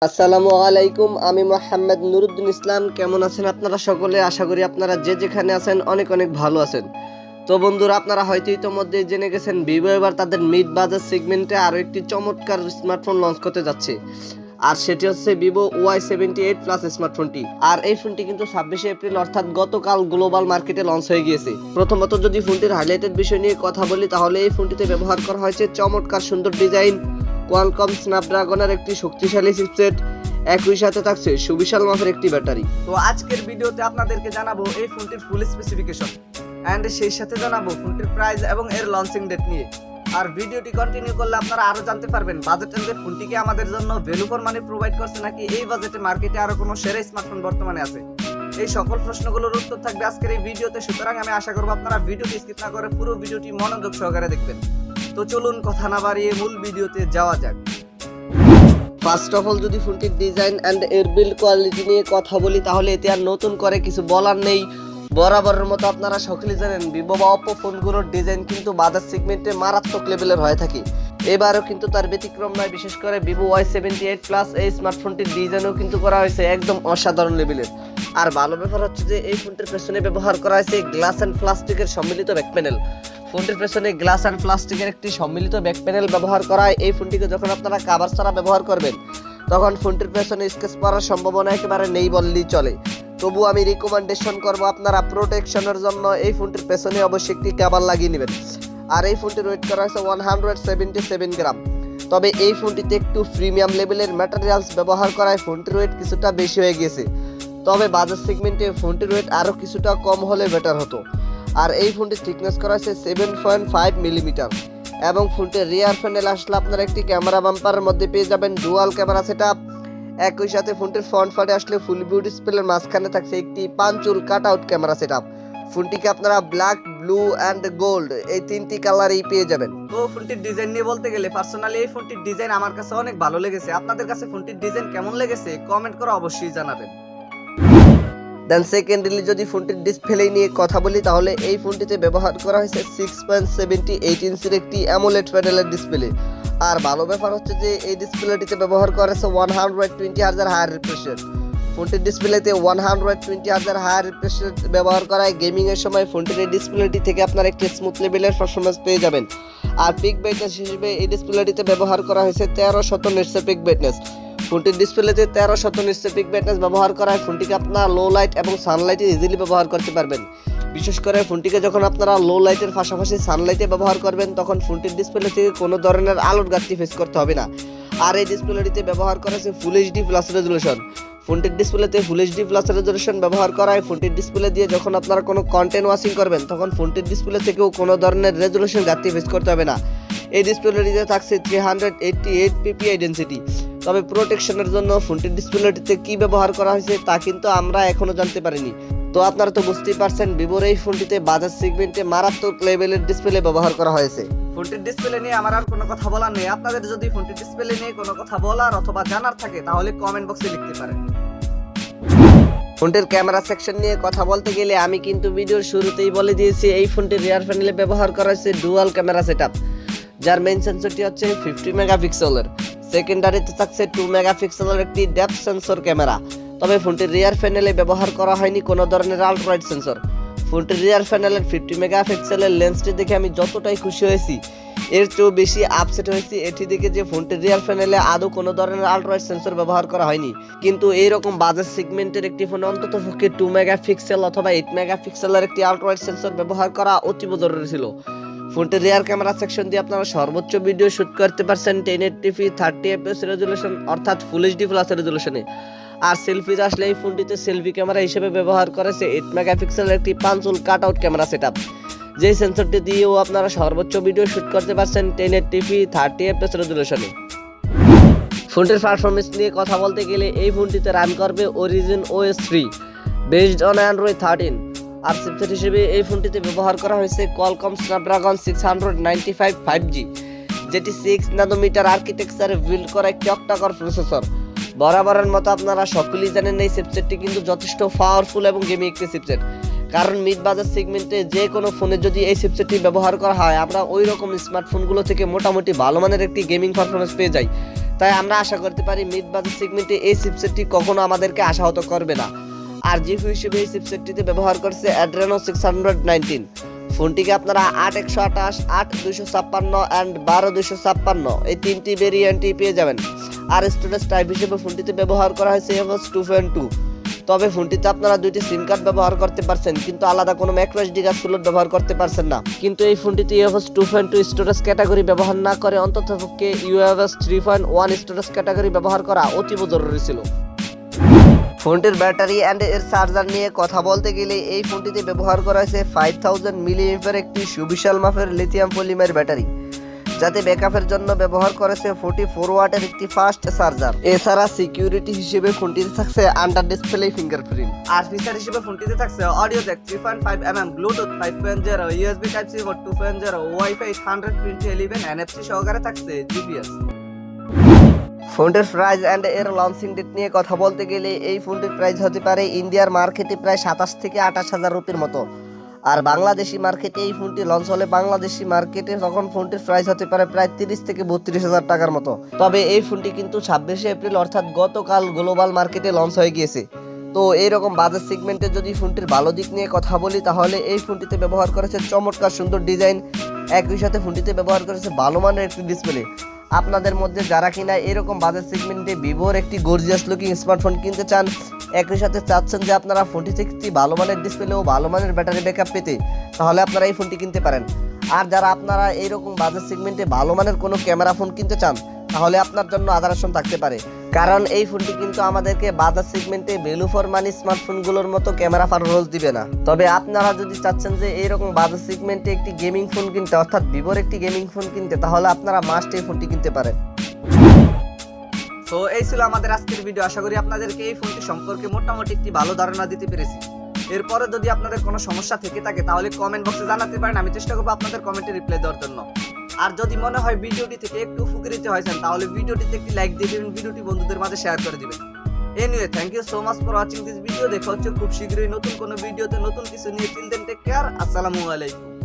আসসালামু আলাইকুম, আমি মোহাম্মদ নুরুদ্দিন ইসলাম। কেমন আছেন আপনারা সকলে? আশা করি আপনারা যে যেখানে আছেন অনেক অনেক ভালো আছেন। তো বন্ধুরা, আপনারা হয়তো ইতোমধ্যে জেনে গেছেন ভিভো এবার তাদের মিড বাজেট সেগমেন্টে আরও একটি চমৎকার স্মার্টফোন লঞ্চ করতে যাচ্ছে, আর সেটি হচ্ছে ভিভো Y78 প্লাস স্মার্টফোনটি। আর এই ফোনটি কিন্তু 26শে এপ্রিল অর্থাৎ গতকাল গ্লোবাল মার্কেটে লঞ্চ হয়ে গিয়েছে। প্রথমত যদি ফোনটির হাইলাইটেড বিষয় নিয়ে কথা বলি, তাহলে এই ফোনটিতে ব্যবহার করা হয়েছে চমৎকার সুন্দর ডিজাইন, কোয়ালকম স্ন্যাপড্রাগনের একটি শক্তিশালী চিপসেট, একই সাথে থাকছে সুবিশাল মাপের একটি ব্যাটারি। তো আজকের ভিডিওতে আপনাদেরকে জানাবো এই ফোনটির ফুল স্পেসিফিকেশন এন্ড সেই সাথে জানাবো ফোনটির প্রাইস এবং এর লঞ্চিং ডেট নিয়ে। আর ভিডিওটি কন্টিনিউ করলে আপনারা আরো জানতে পারবেন বাজেট রেঞ্জের ফোনটিকে আমাদের জন্য ভ্যালু ফর মানি প্রোভাইড করছে নাকি এই বাজেটে মার্কেটে আরো কোনো সেরা স্মার্টফোন বর্তমানে আছে। এই সকল প্রশ্নগুলোর উত্তর থাকবে আজকের এই ভিডিওতে, সুতরাং আমি আশা করব আপনারা ভিডিওটি স্কিপ না করে পুরো ভিডিওটি মনোযোগ সহকারে দেখবেন। তো চলুন কথা না বাড়িয়ে মূল ভিডিওতে যাওয়া যাক। ফার্স্ট অফ অল যদি ফোনটির ডিজাইন অ্যান্ড এর বিল্ড কোয়ালিটি নিয়ে কথা বলি, তাহলে এতে আর নতুন করে কিছু বলার নেই। বরাবরের মতো আপনারা সকলেই জানেন ভিভো বা অপো ফোনগুলোর ডিজাইন কিন্তু বাজার সেগমেন্টে মারাত্মক লেভেলের হয়ে থাকে। এবারও কিন্তু তার ব্যতিক্রম নয়। বিশেষ করে ভিভো Y78 প্লাস এই স্মার্টফোনটির ডিজাইনও কিন্তু করা হয়েছে একদম অসাধারণ লেভেলের। আর ভালো ব্যাপার হচ্ছে যে এই ফোনটির পেছনে ব্যবহার করা হয়েছে গ্লাস অ্যান্ড প্লাস্টিকের সম্মিলিত ব্যাক প্যানেল। ফোনটির পেছনে গ্লাস অ্যান্ড প্লাস্টিকের একটি সম্মিলিত ব্যাক প্যানেল ব্যবহার করায় এই ফোনটিকে যখন আপনারা কাভার ছাড়া ব্যবহার করবেন, তখন ফোনটির পেছনে স্কেচ পড়ার সম্ভাবনা একেবারে নেই বললেই চলে। তবু আমি রিকমেন্ডেশন করব আপনারা প্রোটেকশনের জন্য এই ফোনটির পেছনে অবশ্যই একটি কভার লাগিয়ে নেবেন। আর এই ফোনটির ওয়েট করা হয়েছে 177 গ্রাম। তবে এই ফোনটিতে একটু প্রিমিয়াম লেভেলের ম্যাটেরিয়ালস ব্যবহার করায় ফোনটির ওয়েট কিছুটা বেশি হয়ে গেছে। তবে বাজার সেগমেন্টে ফোনটির ওয়েট আরও কিছুটা কম হলে বেটার হতো। আর এই ফোনটির থিকনেস করা হয়েছে 7.5 মিলিমিটার। এবং ফোনটির রিয়ার প্যানেল আসলে আপনারা একটি ক্যামেরা বাম্পারের মধ্যে পেয়ে যাবেন ডুয়াল ক্যামেরা সেটআপ। একই সাথে ফোনটির ফ্রন্ট ফাটে আসলে ফুল ভিউ ডিসপ্লের মাঝখানে থাকছে একটি punch hole cut out camera setup. ফোনটিকে আপনারা ব্ল্যাক, ব্লু অ্যান্ড গোল্ড এই তিনটি কালারেই পেয়ে যাবেন। তো ফোনটির ডিজাইন নিয়ে বলতে গেলে পার্সোনালি এই ফোনটির ডিজাইন আমার কাছে অনেক ভালো লেগেছে। আপনাদের কাছে ফোনটির ডিজাইন কেমন লেগেছে কমেন্ট করে অবশ্যই জানাবেন। দেন সেকেন্ডলি যদি ফোনটির ডিসপ্লে নিয়ে কথা বলি, তাহলে এই ফোনটিতে ব্যবহার করা হয়েছে 6.78 ইঞ্চির একটি অ্যামোলেড প্যানেলের ডিসপ্লে। আর ভালো ব্যাপার হচ্ছে যে এই ডিসপ্লেটিতে ব্যবহার করা হয়েছে 120 হার্জ হায়ার রিফ্রেশ রেট। ফোনটির ডিসপ্লেতে 120 হার্জ হায়ার রিফ্রেশ রেট ব্যবহার করায় গেমিং এর সময় ফোনটির এই ডিসপ্লেটি থেকে আপনারা একটি স্মুথ লেভেলের পারফরম্যান্স পেয়ে যাবেন। আর পিক ব্রাইটনেস হিসেবে এই ডিসপ্লেটিতে ব্যবহার করা হয়েছে 1300 নিটসের পিক ব্রাইটনেস। ফোনটির ডিসপ্লেতে 1300 নিটসের পিক ব্রাইটনেস ব্যবহার করায় ফোনটিকে আপনারা লো লাইট এবং সানলাইটে ইজিলি ব্যবহার করতে পারবেন। বিশেষ করে ফোনটিকে যখন আপনারা লো লাইটের পাশাপাশি সানলাইটে ব্যবহার করবেন, তখন ফোনটির ডিসপ্লে থেকে কোনো ধরনের আলোর ঘাটতি ফেস করতে হবে না। আর এই ডিসপ্লেটিতে ব্যবহার করা হয়েছে ফুল এইচডি প্লাস রেজুলেশন। ফোনটির ডিসপ্লেতে ফুল এইচডি প্লাস রেজুলেশন ব্যবহার করায় ফোনটির ডিসপ্লে দিয়ে যখন আপনারা কোনো কন্টেন্ট ওয়াচিং করবেন, তখন ফোনটির ডিসপ্লে থেকেও কোনো ধরনের রেজুলেশন ঘাটতি ফেস করতে হবে না। এই ডিসপ্লেটিতে থাকছে 388 পিপিআই ডেনসিটি। তবে প্রোটেকশনের জন্য ফোনটির ডিসপ্লেটিতে কি ব্যবহার করা হয়েছে তা কিন্তু আমরা এখনো জানতে পারিনি। তো আপনারা তো বুঝতেই পারছেন ভিভোর এই ফোনটিতে বাজার সেগমেন্টে মারাত্মক লেভেলের ডিসপ্লে ব্যবহার করা হয়েছে। ফোনটির ডিসপ্লে নিয়ে আমার আর কোনো কথা বলার নেই। আপনাদের যদি ফোনটির ডিসপ্লে নিয়ে কোনো কথা বলার অথবা জানার থাকে, তাহলে কমেন্ট বক্সে লিখতে পারেন। ফোনটির ক্যামেরা সেকশন নিয়ে কথা বলতে গেলে আমি কিন্তু ভিডিওর শুরুতেই বলে দিয়েছি এই ফোনটির রিয়ার প্যানেলে ব্যবহার করা হয়েছে ডুয়াল ক্যামেরা সেটআপ, যার মেইন সেন্সরটি হচ্ছে 50 মেগাপিক্সেলের। সেকেন্ডারিতে থাকছে 2 মেগাপিক্সেলের একটি ডেপথ সেন্সর ক্যামেরা। তবে ফোনটির রিয়ার প্যানেলে ব্যবহার করা হয়নি কোনো ধরনের আল্ট্রাওয়াইড সেন্সর। ফোনটির রিয়ার প্যানেলের 50 মেগাপিক্সেলের লেন্সটি দেখে আমি যতটাই খুশি হয়েছি, এর চেয়েও বেশি আপসেট হয়েছি এটি দেখে যে ফোনটির রিয়ার প্যানেলে আদৌ কোনো ধরনের আল্ট্রাওয়াইড সেন্সর ব্যবহার করা হয়নি। কিন্তু এইরকম বাজার সেগমেন্টের একটি ফোনে অন্তত পক্ষে 2 মেগাপিক্সেল অথবা 8 মেগাপিক্সেলের একটি আল্ট্রাওয়াইড সেন্সর ব্যবহার করা অতীব জরুরি ছিল। ফোনটির রিয়ার ক্যামেরা সেকশন দিয়ে আপনারা সর্বোচ্চ ভিডিও শুট করতে পারছেন 1080p 30fps রেজুলেশন অর্থাৎ ফুল এইচডি প্লাস রেজুলেশনে। আর সেলফিতে আসলে এই ফোনটিতে সেলফি ক্যামেরা হিসেবে ব্যবহার করেছে 8 মেগাপিক্সেলের একটি punch hole cut out camera setup. যেই সেন্সরটি দিয়েও আপনারা সর্বোচ্চ ভিডিও শুট করতে পারছেন 1080p 30fps রেজুলেশনে। ফোনটির পারফরম্যান্স নিয়ে কথা বলতে গেলে এই ফোনটিতে রান করবে Origin OS 3 based on Android 13। আর চিপসেট হিসেবে এই ফোনটিতে ব্যবহার করা হয়েছে কোয়ালকম স্ন্যাপড্রাগন 695 5G, যেটি 6 ন্যানোমিটার আর্কিটেকচারে বিল্ড করা একটি অক্টাকোর প্রসেসর। বরাবরের মতো আপনারা সকলেই জানেন এই চিপসেটটি কিন্তু যথেষ্ট পাওয়ারফুল এবং গেমিং একটি চিপসেট। কারণ মিড বাজার সেগমেন্টে যে কোনো ফোনে যদি এই চিপসেটটি ব্যবহার করা হয়, আমরা ওই রকম স্মার্টফোনগুলো থেকে মোটামুটি ভালো মানের একটি গেমিং পারফরম্যান্স পেয়ে যাই। তাই আমরা আশা করতে পারি মিড বাজেট সেগমেন্টে এই চিপসেটটি কখনো আমাদেরকে আশাহত করবে না। আর জিপিইউ হিসেবে এই চিপসেটটিতে ব্যবহার করছে Adreno 619। ফোনটিকে আপনারা 8128, 8256 অ্যান্ড 12256 এই তিনটি ভেরিয়েন্টই পেয়ে যাবেন। আর স্টোরেজ টাইপ হিসেবে ফোনটিতে ব্যবহার করা হয়েছে UFS 2.2। তবে ফোনটিতে আপনারা দুইটি সিম কার্ড ব্যবহার করতে পারছেন, কিন্তু আলাদা কোনো মাইক্রো এসডি কার্ড স্লট ব্যবহার করতে পারছেন না। কিন্তু এই ফোনটিতে UFS 2.2 স্টোরেজ ক্যাটাগরি ব্যবহার না করে অন্ততপক্ষে UFS 3.1 স্টোরেজ ক্যাটাগরি ব্যবহার করা অতীব জরুরি ছিল। ফোনটির ব্যাটারি অ্যান্ড এর চার্জার নিয়ে কথা বলতে গেলে এই ফোনটিতে ব্যবহার করা হয়েছে 5000 মিলিঅ্যাম্পিয়ার একটি সুবিশাল মাপের লিথিয়াম পলিমার ব্যাটারি, যাতে ব্যাকআপের জন্য ব্যবহার করেছে 44 ওয়াটের একটি ফাস্ট চার্জার। এছাড়া সিকিউরিটি হিসেবে ফোনটিতে থাকছে আন্ডার ডিসপ্লে ফিঙ্গারপ্রিন্ট। আর ফিচার হিসেবে ফোনটিতে থাকছে audio jack 3.5 Bluetooth 5.0, USB type C 2.0, WiFi 12011, NFC সহকারে থাকছে জিপিএস। ফোনটির প্রাইস অ্যান্ড এর লঞ্চিং ডেট নিয়ে কথা বলতে গেলে এই ফোনটির প্রাইস হতে পারে ইন্ডিয়ার মার্কেটে প্রায় 27 থেকে 28 হাজার রুপির মতো। আর বাংলাদেশি মার্কেটে এই ফোনটি লঞ্চ হলে বাংলাদেশি মার্কেটে তখন ফোনটির প্রাইস হতে পারে প্রায় 30 থেকে 32 হাজার টাকার মতো। তবে এই ফোনটি কিন্তু 26শে এপ্রিল অর্থাৎ গতকাল গ্লোবাল মার্কেটে লঞ্চ হয়ে গিয়েছে। তো এইরকম বাজেট সেগমেন্টে যদি ফোনটির ভালো দিক নিয়ে কথা বলি, তাহলে এই ফোনটিতে ব্যবহার করেছে চমৎকার সুন্দর ডিজাইন, একই সাথে ফোনটিতে ব্যবহার করেছে ভালো মানের একটি ডিসপ্লে। আপনাদের মধ্যে যারা কিনা এরকম বাজেট সেগমেন্টে ভিভোর একটি গর্জিয়াস লুকিং স্মার্টফোন কিনতে চান, একই সাথে চাচ্ছেন যে আপনারা ফোনটিতে একটি ভালো মানের ডিসপ্লে ও ভালো মানের ব্যাটারি ব্যাকআপ পেতে, তাহলে আপনারা এই ফোনটি কিনতে পারেন। আর যারা আপনারা এইরকম বাজেট সেগমেন্টে ভালো মানের কোনো ক্যামেরা ফোন কিনতে চান, তাহলে আপনার জন্য আদার থাকতে পারে, কারণ এই ফোনটি কিন্তু আমাদেরকে বাজার সেগমেন্টে ভ্যালু ফর মানি স্মার্টফোনগুলোর মতো ক্যামেরা পারফরম্যান্স দিবে না। তবে আপনারা যদি চাচ্ছেন যে এইরকম বাজার সেগমেন্টে একটি গেমিং ফোন কিনতে, অর্থাৎ ভিভোর একটি গেমিং ফোন কিনতে, তাহলে আপনারা মাস্ট এই ফোনটি কিনতে পারেন। তো এই ছিল আমাদের আজকের ভিডিও। আশা করি আপনাদেরকে এই ফোনটি সম্পর্কে মোটামুটি একটি ভালো ধারণা দিতে পেরেছি। এরপরে যদি আপনাদের কোনো সমস্যা থেকে থাকে তাহলে কমেন্ট বক্সে জানাতে পারেন, আমি চেষ্টা করবো আপনাদের কমেন্টে রিপ্লাই দেওয়ার জন্য। আর যদি মনে হয় ভিডিওটি থেকে একটু উপকৃত হয়েছেন, তাহলে ভিডিওটিতে একটি লাইক দিয়ে দিবেন, ভিডিওটি বন্ধুদের মাঝে শেয়ার করে দিবেন। Anyway, thank you so much for watching this video. দেখা হচ্ছে খুব শীঘ্রই নতুন কোনো ভিডিওতে নতুন কিছু নিয়ে। টিল দেন টেক কেয়ার, আসসালামু আলাইকুম।